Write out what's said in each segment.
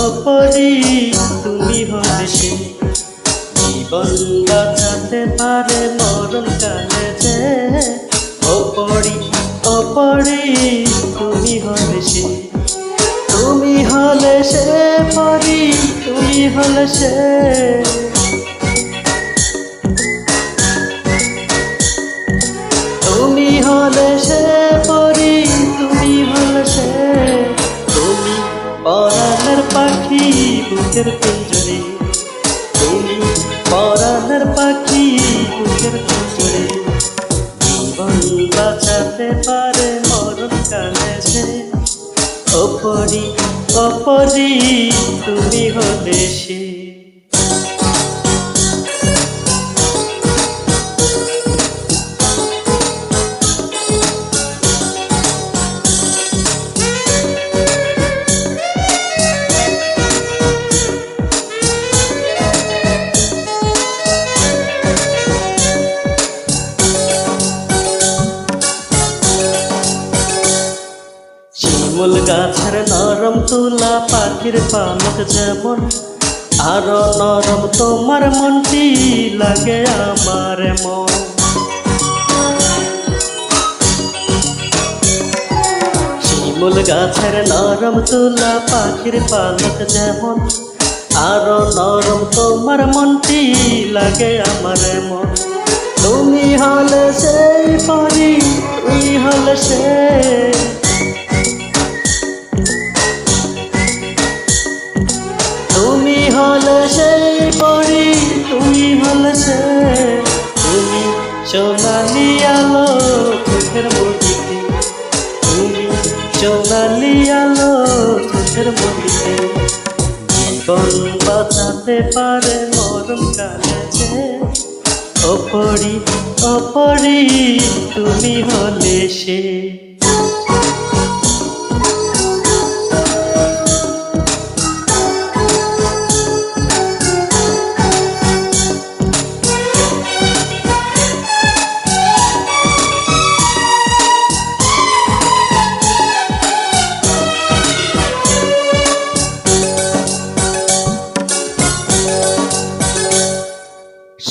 অপরি তুমি হলে সে জীবন বাঁচাতে পারে মরণ কালে যে অপরি অপরি তুমি হলে সে তুমি হলে সে পরি তুমি হলে সে তুমি হলে সে পরি তুমি হলে সে তুমি পরাণের পাখি বুকের পিঞ্জরে তুমি পরাণের পাখি বুকের পিঞ্জরে জীবন বাঁচাতে পারে মরণ কালে সে অপরি অপরি তুমি হলে সে শিমুল গাছের নরম তুলা পাখির পালক যেমন আরো নরম তোমার মনটি লাগে আমার মন শিমুল গাছের নরম তুলা পাখির পালক যেমন আরো নরম তোমার মনটি লাগে আমার মন তুমি হলে সেই পরি তুমি হলে সে তুমি হলে সেই পরি তুমি হলে সে তুমি সোনালি আলো চোখের মধ্যে তুমি সোনালি আলো চোখের মধ্যে জীবন বাঁচাতে পারে মরণ কালে যে অপরি অপরি তুমি হলে সে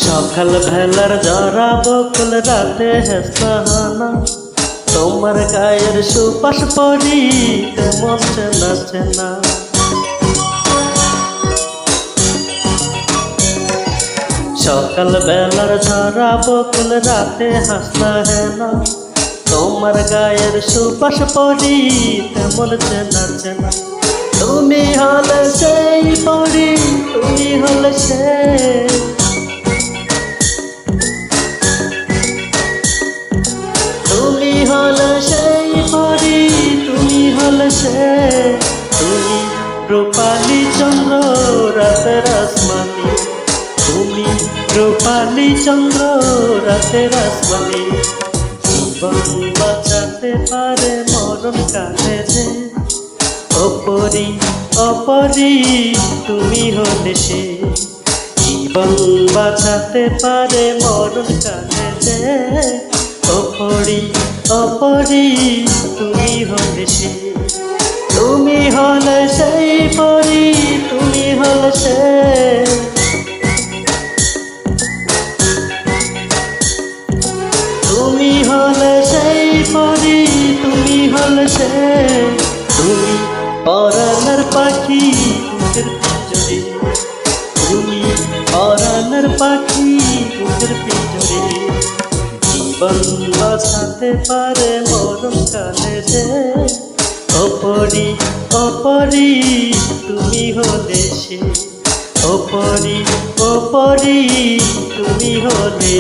সকাল বেলার জরা বকুল রাতে হেসাহানা তোমার গায়ের সুপাস পরি তেমন চেনা চেনা সকাল বেলার ঝরা বকুল রাতে হাসনা হেনা তোমার গায়ের সুপাস পরি তেমন চেনা চেনা তুমি হলে সেই পরি তুমি হলে সে তুমি হলে সেই পরি তুমি হলে সে তুমি রূপালী চন্দ্র রাতের আসমানি তুমি রূপালী চন্দ্র রাতের আসমানি জীবন বাঁচাতে পারে মরণ কালে যে অপরি অপরি তুমি হলে সে জীবন বাঁচাতে পারে মরণ কালে যে অপরি অপরি তুমি হলে সে তুমি হলে সেই পরি তুমি হলে সে তুমি হলে সেই পরি তুমি হলে সে তুমি পরাণের পাখি বুকের পিঞ্জরে তুমি পরাণের পাখি বুকের পিঞ্জরে জীবন বাঁচাতে পারে মরণ কালে যে অপরি অপরি তুমি হলে সে অপরি অপরি তুমি হলে